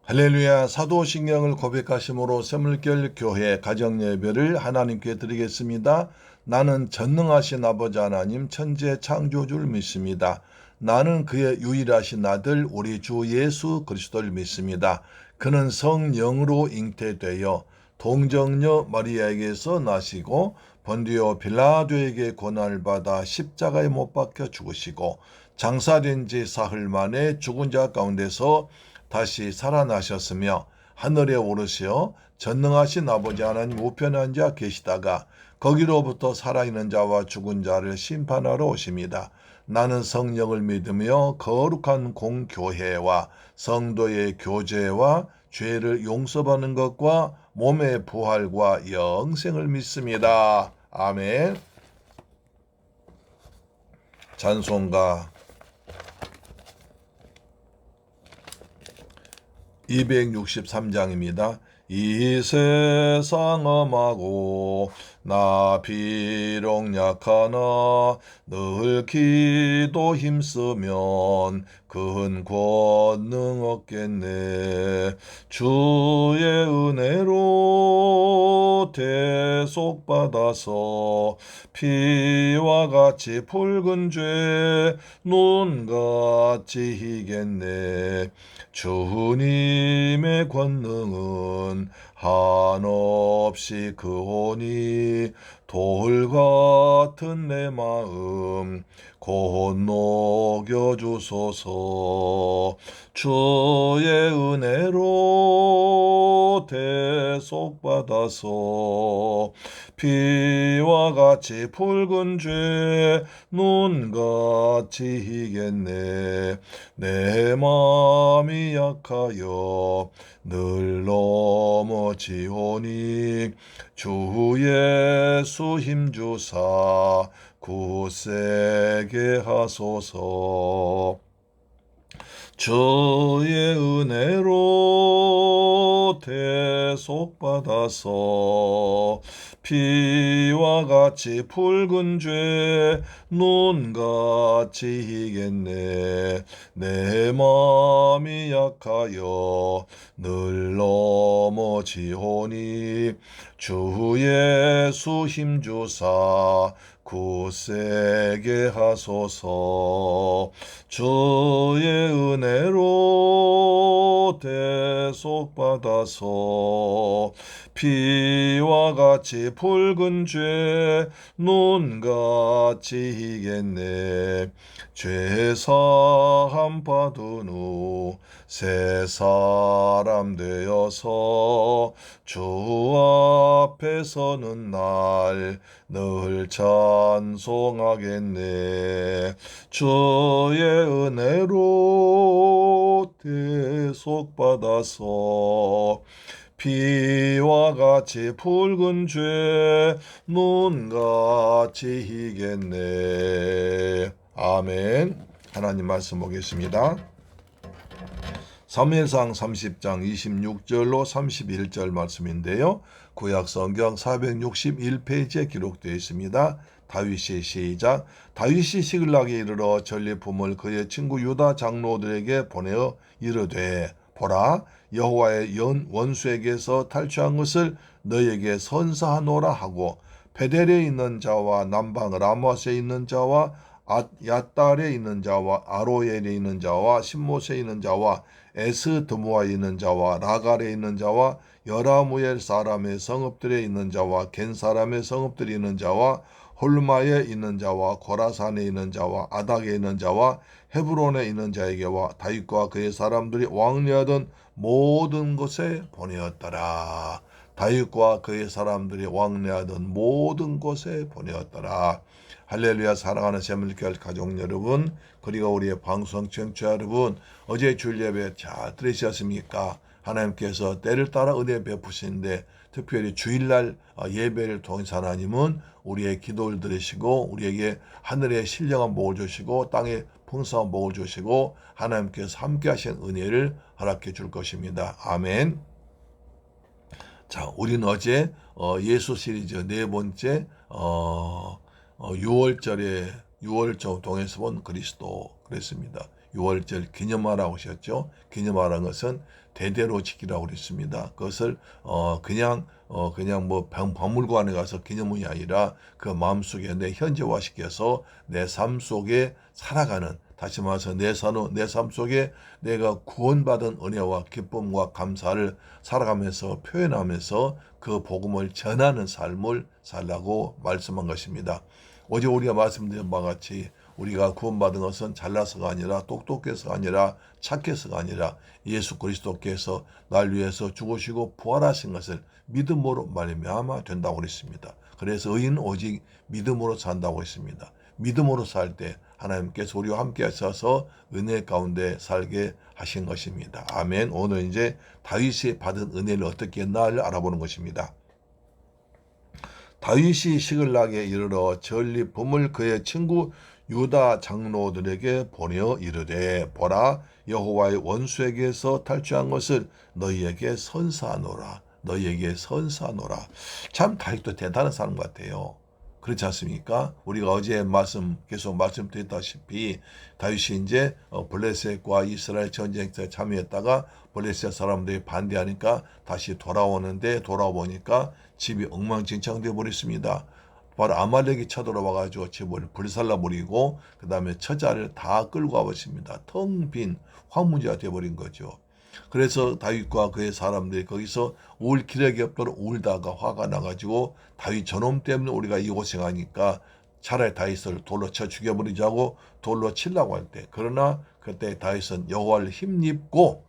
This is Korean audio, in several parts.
할렐루야. 사도신경을 고백하심으로 새물결 교회 가정예배를 하나님께 드리겠습니다. 나는 전능하신 아버지 하나님 천재 창조주를 믿습니다. 나는 그의 유일하신 아들 우리 주 예수 그리스도를 믿습니다. 그는 성령으로 잉태되어 동정녀 마리아에게서 나시고 본디오 빌라도에게 고난을 받아 십자가에 못 박혀 죽으시고 장사된 지 사흘 만에 죽은 자 가운데서 다시 살아나셨으며 하늘에 오르시어 전능하신 아버지 하나님 우편에 앉아 계시다가 거기로부터 살아있는 자와 죽은 자를 심판하러 오십니다. 나는 성령을 믿으며 거룩한 공교회와 성도의 교제와 죄를 용서받는 것과 몸의 부활과 영생을 믿습니다. 아멘. 찬송가 263장입니다. 이 세상 엄하고 나 비록 약하나 늘 기도 힘쓰면 큰 권능 얻겠네. 주의 은혜로 대속받아서 피와 같이 붉은 죄 눈같이 희겠네. 주님의 권능은 한없이 크오니 돌 같은 내 마음 곧 녹여주소서. 주의 은혜로 대속받아서 피와 같이 붉은 죄 눈같이 희겠네. 내 마음이 약하여 늘 넘어지오니 주 예수 힘주사 굳세게 하소서. 주의 은혜로 대속받아서 피와 같이 붉은 죄 눈같이 희겠네. 내 마음이 약하여 늘 넘어지오니 주 예수 힘주사 굳세게 하소서. 주의 은혜로 대속받아서 피와 같이 붉은 죄 눈같이 희겠네. 죄사함 받은 후 새 사람 되어서 주 앞에 서는 날 늘 찬송하겠네. 주의 은혜로 대속받아서 피와 같이 붉은 죄 눈같이 희겠네. 아멘. 하나님 말씀 보겠습니다. 사무엘상 30장 26절로 31절 말씀인데요. 구약 성경 461페이지에 기록되어 있습니다. 다윗이 시작. 다윗이 시글락에 이르러 전리품을 그의 친구 유다 장로들에게 보내어 이르되 보라 여호와의 원수에게서 탈취한 것을 너에게 선사하노라 하고 베델에 있는 자와 남방 라못에 있는 자와 야딸에 있는 자와 아로엘에 있는 자와 신못에 있는 자와 에스드모아에 있는 자와 라갈에 있는 자와 여라무엘 사람의 성읍들에 있는 자와 겐 사람의 성읍들에 있는 자와 홀마에 있는 자와 고라산에 있는 자와 아닥에 있는 자와 헤브론에 있는 자에게와 다윗과 그의 사람들이 왕래하던 모든 곳에 보내었더라. 다윗과 그의 사람들이 왕래하던 모든 곳에 보내었더라. 할렐루야. 사랑하는 새물결 가족 여러분, 그리고 우리의 방송 청취자 여러분, 어제 주일 예배 잘 들으셨습니까? 하나님께서 때를 따라 은혜 베푸시는데 특별히 주일날 예배를 통해서 하나님은 우리의 기도를 들으시고 우리에게 하늘의 신령한 복을 주시고 땅에 풍성한 복을 주시고 하나님께서 함께 하신 은혜를 허락해 줄 것입니다. 아멘. 자, 우리는 어제 예수 시리즈 네 번째 6월절에 6월절 동에서 본 그리스도 그랬습니다. 유월절 기념하라고 하셨죠. 기념하라는 것은 대대로 지키라고 그랬습니다. 그것을 그냥 뭐 박물관에 가서 기념이 아니라 그 마음속에 내 현재화시켜서 내 삶 속에 살아가는, 다시 말해서 내 삶 속에 내가 구원받은 은혜와 기쁨과 감사를 살아가면서 표현하면서 그 복음을 전하는 삶을 살라고 말씀한 것입니다. 어제 우리가 말씀드린 바와 같이 우리가 구원받은 것은 잘나서가 아니라 똑똑해서가 아니라 착해서가 아니라 예수 그리스도께서 날 위해서 죽으시고 부활하신 것을 믿음으로 말미암아 된다고 그랬습니다. 그래서 의인은 오직 믿음으로 산다고 했습니다. 믿음으로 살 때 하나님께서 우리와 함께 하셔서 은혜 가운데 살게 하신 것입니다. 아멘. 오늘 이제 다윗이 받은 은혜를 어떻게 했나를 알아보는 것입니다. 다윗이 시글락에 이르러 전리품을 그의 친구 유다 장로들에게 보내어 이르되 보라, 여호와의 원수에게서 탈취한 것을 너희에게 선사하노라. 너희에게 선사하노라. 참 다윗도 대단한 사람 같아요. 그렇지 않습니까? 우리가 어제 계속 말씀드렸다시피 다윗이 이제 블레셋과 이스라엘 전쟁에 참여했다가 블레셋 사람들이 반대하니까 다시 돌아오니까 집이 엉망진창되어 버렸습니다. 바로 아말렉이 쳐들어와가지고 집을 불살라버리고 그 다음에 처자를 다 끌고 가버렸습니다. 텅 빈 황무지가 되어버린 거죠. 그래서 다윗과 그의 사람들이 거기서 울 기력이 없도록 울다가 화가 나가지고 다윗 저놈 때문에 우리가 이 고생하니까 차라리 다윗을 돌로 쳐 죽여버리자고 돌로 치려고 할 때, 그러나 그때 다윗은 여호와를 힘입고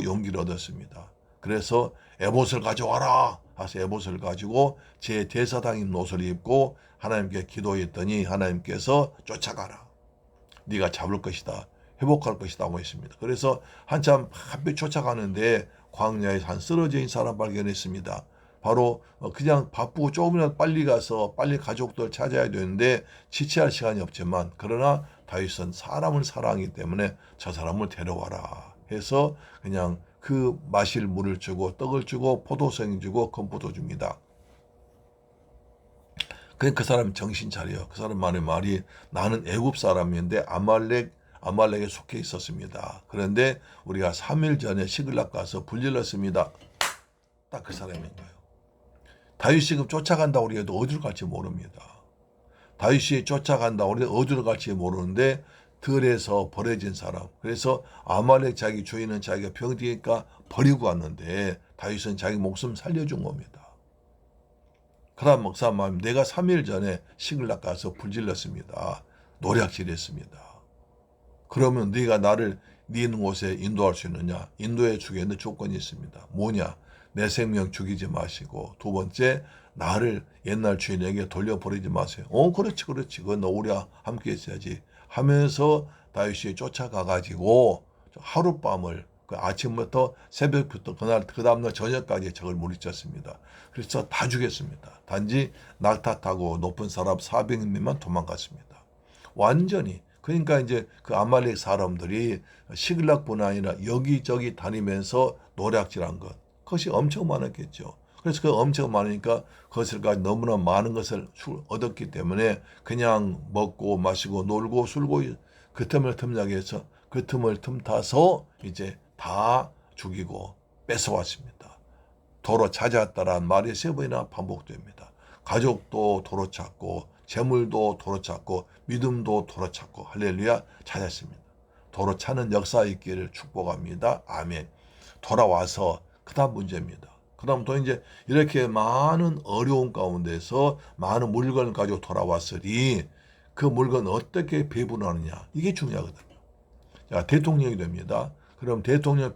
용기를 얻었습니다. 그래서 에봇을 가져와라 하서 에봇을 가지고 제 대사당인 옷을 입고 하나님께 기도했더니 하나님께서 쫓아가라. 네가 잡을 것이다. 회복할 것이라고 했습니다. 그래서 한참 바삐 쫓아가는데 광야에 한 쓰러져 있는 사람 발견했습니다. 바로 그냥 바쁘고 조금이라도 빨리 가서 빨리 가족들 찾아야 되는데 지체할 시간이 없지만, 그러나 다윗은 사람을 사랑하기 때문에 저 사람을 데려와라 해서 그냥 그 마실 물을 주고 떡을 주고 포도송이 주고 건포도 줍니다. 그 사람 정신 차려. 그 사람 말이 나는 애굽 사람인데 아말렉에 속해 있었습니다. 그런데 우리가 3일 전에 시글락 가서 불질렀습니다. 딱 그 사람인 거예요. 다윗이 지금 쫓아간다고 해도 어디로 갈지 모릅니다. 다윗이 쫓아간다고 해도 어디로 갈지 모르는데 들에서 버려진 사람. 그래서 아말렉 자기 주인은 자기가 병드니까 버리고 왔는데 다윗은 자기 목숨 살려준 겁니다. 그다음 목사 마음, 내가 3일 전에 시글락 가서 불질렀습니다. 노략질했습니다. 그러면 네가 나를 네 있는 곳에 인도할 수 있느냐? 인도해 주겠는데 조건이 있습니다. 뭐냐? 내 생명 죽이지 마시고, 두 번째, 나를 옛날 주인에게 돌려버리지 마세요. 그렇지. 그건 너 우리와 함께 있어야지 하면서 다윗이 쫓아가가지고 하룻밤을, 그 아침부터 새벽부터 그 다음날 저녁까지 적을 물리쳤습니다. 그래서 다 죽였습니다. 단지 낙타 타고 높은 사람 400명만 도망갔습니다. 완전히. 그러니까 이제 그 아말렉 사람들이 시글락뿐 아니라 여기저기 다니면서 노략질한 것, 그것이 엄청 많았겠죠. 그래서 그 엄청 많으니까 그것을 가지고 너무나 많은 것을 얻었기 때문에 그냥 먹고 마시고 놀고 술고 그 틈을 틈나게 해서 그 틈을 틈타서 이제 다 죽이고 뺏어왔습니다. 도로 찾았다란 말이 3번이나 반복됩니다. 가족도 도로 찾고 재물도 도로 찾고 믿음도 도로 찾고 할렐루야 찾았습니다. 도로 찾는 역사 있기를 축복합니다. 아멘. 돌아와서 그 다음 문제입니다. 그 다음 또 이제 이렇게 많은 어려운 가운데서 많은 물건을 가지고 돌아왔으니 그 물건 어떻게 배분하느냐, 이게 중요하거든요. 자, 대통령이 됩니다. 그럼 대통령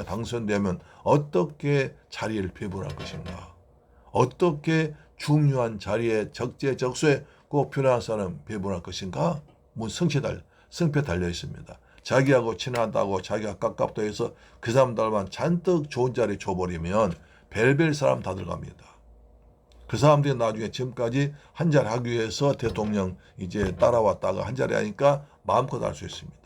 당선되면 어떻게 자리를 배분할 것인가? 어떻게 중요한 자리에 적재적소에 꼭 필요한 사람 배분할 것인가? 성패 달려 있습니다. 자기하고 친하다고 자기가 가깝다 해서 그 사람들만 잔뜩 좋은 자리 줘버리면 별별 사람 다 들어갑니다. 그 사람들이 나중에 지금까지 한 자리 하기 위해서 대통령 이제 따라왔다가 한 자리 하니까 마음껏 할 수 있습니다.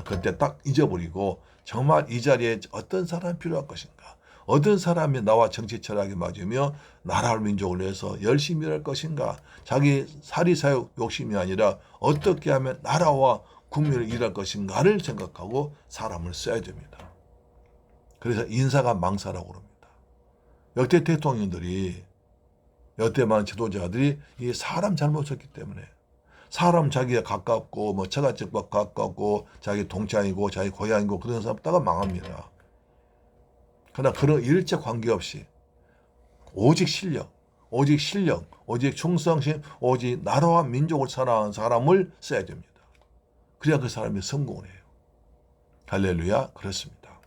그때 딱 잊어버리고 정말 이 자리에 어떤 사람이 필요할 것인가, 어떤 사람이 나와 정치 철학이 맞으며 나라를 민족을 위해서 열심히 일할 것인가? 자기 사리사욕 욕심이 아니라 어떻게 하면 나라와 국민을 일할 것인가를 생각하고 사람을 써야 됩니다. 그래서 인사가 망사라고 그럽니다. 역대 대통령들이 역대 많은 지도자들이 이 사람 잘못 썼기 때문에 사람 자기가 가깝고 뭐 처가집과 가깝고 자기 동창이고 자기 고향이고 그런 사람 따가 망합니다. 그러나 그런 일체 관계없이 오직 실력, 오직 충성심, 오직 나라와 민족을 사랑하는 사람을 써야 됩니다. 그래야 그 사람이 성공을 해요. 할렐루야. 그렇습니다.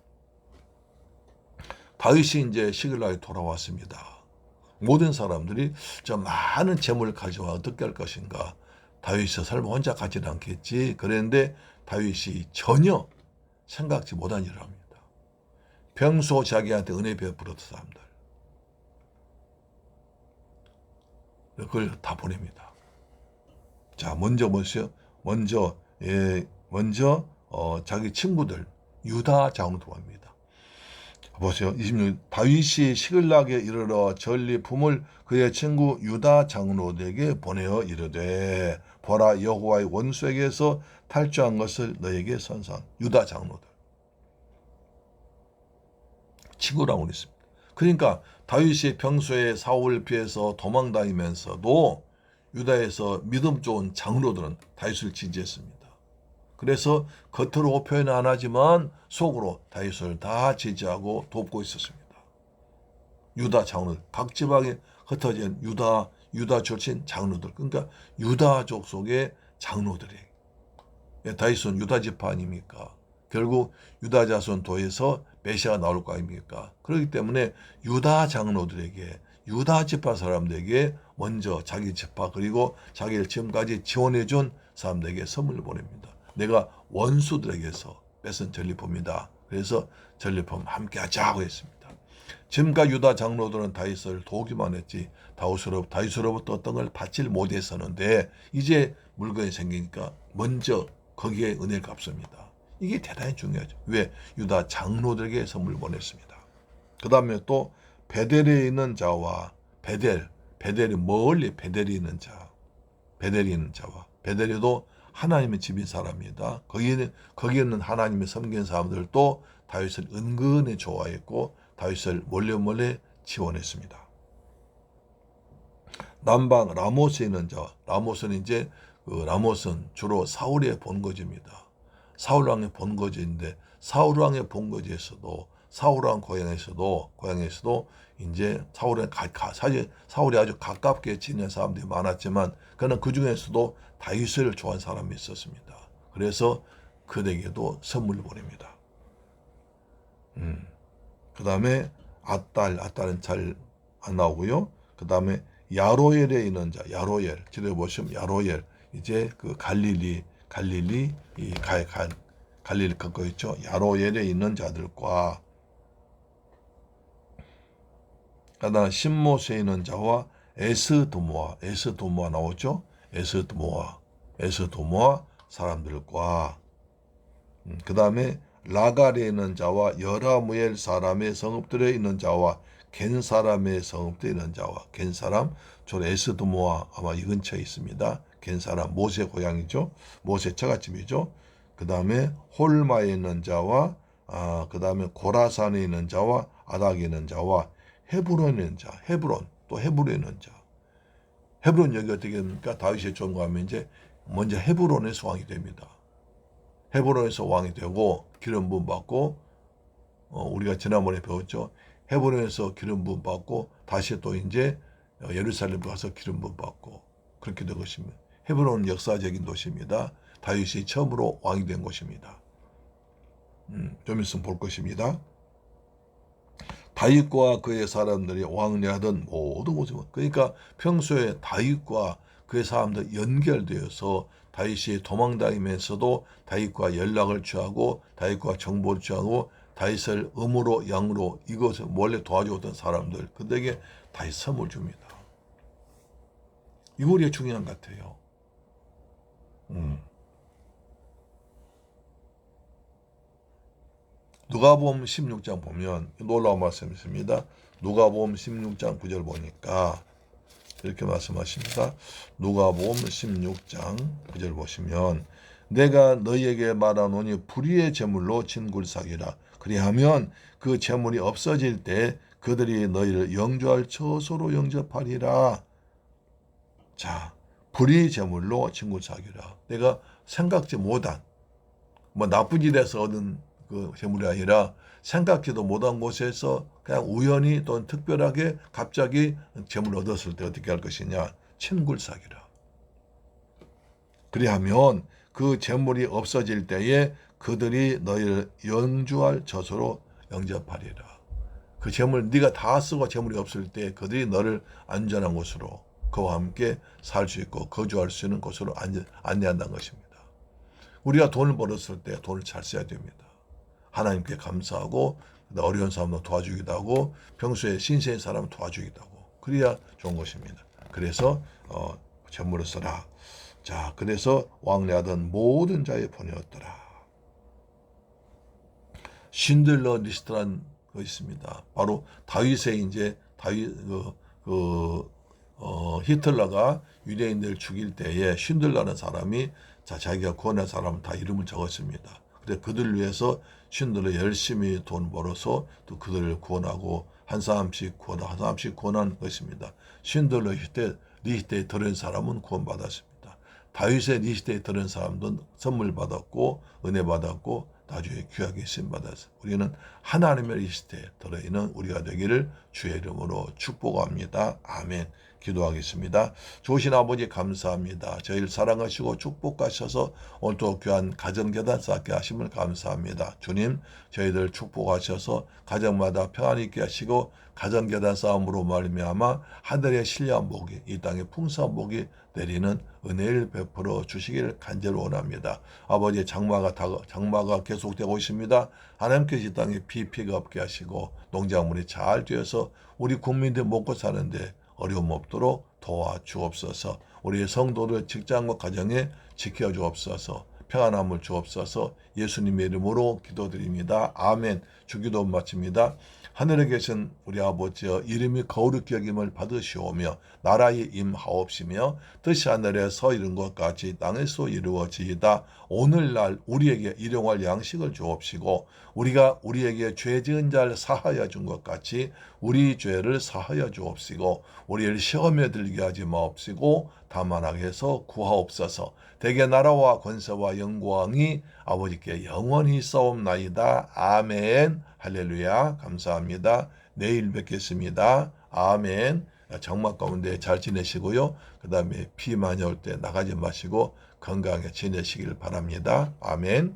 다윗이 이제 시글락에 돌아왔습니다. 모든 사람들이 저 많은 재물을 가져와 어떻게 할 것인가. 다윗이 설마 혼자 가지는 않겠지. 그랬는데 다윗이 전혀 생각지 못한 일을 합니다. 평소 자기한테 은혜 베풀었던 사람들 그걸 다 보냅니다. 자, 먼저 보세요. 먼저 자기 친구들 유다 장으로 돌아갑니다. 보세요. 26. 다윗이 시글락에 이르러 전리품을 그의 친구 유다 장로에게 보내어 이르되 보라 여호와의 원수에게서 탈주한 것을 너에게 선상. 유다 장로들. 친구라고 그랬습니다. 그러니까 다윗이 평소에 사울을 피해서 도망다니면서도 유다에서 믿음 좋은 장로들은 다윗을 지지했습니다. 그래서 겉으로 표현은 안 하지만 속으로 다윗을 다 지지하고 돕고 있었습니다. 유다 장로들, 각 지방에 흩어진 유다 출신 장로들, 그러니까 유다족 속의 장로들이 다윗은 유다 지파 아닙니까? 결국 유다 자손 도에서 메시아가 나올 거 아닙니까? 그렇기 때문에 유다 장로들에게 유다 지파 사람들에게 먼저 자기 지파 그리고 자기를 지금까지 지원해준 사람들에게 선물을 보냅니다. 내가 원수들에게서 뺏은 전리품이다. 그래서 전리품 함께 하자고 했습니다. 지금까지 유다 장로들은 다윗을 도우기만 했지 다윗으로부터 어떤 걸 받질 못했었는데 이제 물건이 생기니까 먼저 거기에 은혜를 갚습니다. 이게 대단히 중요하죠. 왜? 유다 장로들에게 선물을 보냈습니다. 그 다음에 또 베델에 있는 자와 베델이 멀리 베델이 있는 자와 베델에도 하나님의 집인 사람입니다. 거기에는 하나님의 섬긴 사람들도 다윗을 은근히 좋아했고 다윗을 몰래 지원했습니다. 남방 라모스에 있는 자와 라모스는 이제 라모스는 주로 사울의 본거지입니다. 사울 왕의 본거지인데 사울 왕의 본거지에서도 사울 왕 고향에서도 이제 사울이 아주 가깝게 지낸 사람들이 많았지만 그는 그 중에서도 다윗을 좋아하는 사람이 있었습니다. 그래서 그에게도 선물을 보냅니다. 그 다음에 아딸은 잘 안 나오고요. 그 다음에 야로엘에 있는 자, 지도에 보시면 야로엘, 이제 그 갈릴리 걷고 있죠. 야로엘에 있는 자들과 그다음 신모세에 있는 자와 에스도모아 나오죠. 에스도모아 사람들과 그 다음에 라갈에 있는 자와 여라무엘 사람의 성읍들에 있는 자와 겐 사람의 성읍들에 있는 자와 겐 사람 주로 에스도모아 아마 이 근처에 있습니다. 겐 사람 모세 고향이죠. 모세 처갓집이죠. 그 다음에 홀마에 있는 자와 그 다음에 고라산에 있는 자와 아닥에 있는 자와 헤브론에 있는 자, 헤브론에 있는 자. 헤브론 여기 어떻게 됩니까? 다윗이 종거하면 이제 먼저 헤브론에서 왕이 됩니다. 헤브론에서 왕이 되고 기름 부음 받고 우리가 지난번에 배웠죠. 헤브론에서 기름 부음 받고 다시 또 이제 예루살렘 가서 기름 부음 받고 그렇게 된 것입니다. 헤브론은 역사적인 도시입니다. 다윗이 처음으로 왕이 된 곳입니다. 좀 있으면 볼 것입니다. 다윗과 그의 사람들이 왕래하던 모든 곳에 그러니까 평소에 다윗과 그의 사람들 연결되어서 다윗이 도망다니면서도 다윗과 연락을 취하고 다윗과 정보를 취하고 다윗을 음으로 양으로 이것을 몰래 도와주었던 사람들 그들에게 다윗 선물 줍니다. 이거 우리가 중요한 것 같아요. 누가복음 16장 보면 놀라운 말씀이 있습니다. 누가복음 16장 9절 보니까 이렇게 말씀하십니다. 누가복음 16장 9절 보시면 내가 너희에게 말하노니 불의의 제물로 진굴 사기라. 그리하면 그 제물이 없어질 때 그들이 너희를 영주할 처소로 영접하리라. 자, 불의의 제물로 진굴 사기라. 내가 생각지 못한 나쁜 일에서 얻은 그 재물이 아니라 생각지도 못한 곳에서 그냥 우연히 또는 특별하게 갑자기 재물을 얻었을 때 어떻게 할 것이냐? 친굴사기라. 그리하면 그 재물이 없어질 때에 그들이 너희를 영주할 처소로 영접하리라. 그 재물 네가 다 쓰고 재물이 없을 때 그들이 너를 안전한 곳으로 그와 함께 살 수 있고 거주할 수 있는 곳으로 안내한다는 것입니다. 우리가 돈을 벌었을 때 돈을 잘 써야 됩니다. 하나님께 감사하고 어려운 사람도 도와주기도 하고 평소에 신세인 사람 도와주기도 하고 그래야 좋은 것입니다. 그래서 재물을 써라. 자, 그래서 왕래하던 모든 자의 본이었더라. 신들러 리스트라는 거 있습니다. 바로 다윗의 이제 히틀러가 유대인들 죽일 때에 신들러라는 사람이 자기가 구원한 사람은 다 이름을 적었습니다. 그래서 그들을 위해서 신들러 열심히 돈 벌어서 또 그들을 구원하고 한 사람씩 구원한 것입니다. 신들러 리스트에 들은 사람은 구원받았습니다. 다윗의 리스트에 들은 사람도 선물 받았고 은혜 받았고 나중에 귀하게 쓰임 받았습니다. 우리는 하나님의 리스트에 들어있는 우리가 되기를 주의 이름으로 축복합니다. 아멘. 기도하겠습니다. 좋으신 아버지 감사합니다. 저희를 사랑하시고 축복하셔서 오늘도 귀한 가정계단 쌓게 하심을 감사합니다. 주님, 저희들 축복하셔서 가정마다 평안 있게 하시고 가정계단 싸움으로 말미암아 하늘의 신령한 복이 이 땅에 풍성한 복이 내리는 은혜를 베풀어 주시기를 간절히 원합니다. 아버지 장마가 계속되고 있습니다. 하나님께서 이 땅에 비피가 없게 하시고 농작물이 잘 되어서 우리 국민들 먹고 사는데 어려움 없도록 도와주옵소서. 우리 성도들 직장과 가정에 지켜주옵소서. 평안함을 주옵소서. 예수님의 이름으로 기도드립니다. 아멘. 주기도 마칩니다. 하늘에 계신 우리 아버지여 이름이 거룩히 여김을 받으시오며 나라의 임하옵시며 뜻이 하늘에서 이룬 것 같이 땅에서 이루어지이다. 오늘날 우리에게 일용할 양식을 주옵시고 우리가 우리에게 죄 지은 자를 사하여 준 것 같이 우리 죄를 사하여 주옵시고 우리를 시험에 들게 하지 마옵시고 다만 악에서 구하옵소서. 대개 나라와 권세와 영광이 아버지께 영원히 있사옵나이다. 아멘. 할렐루야. 감사합니다. 내일 뵙겠습니다. 아멘. 장마 가운데 잘 지내시고요. 그 다음에 비 많이 올 때 나가지 마시고 건강하게 지내시길 바랍니다. 아멘.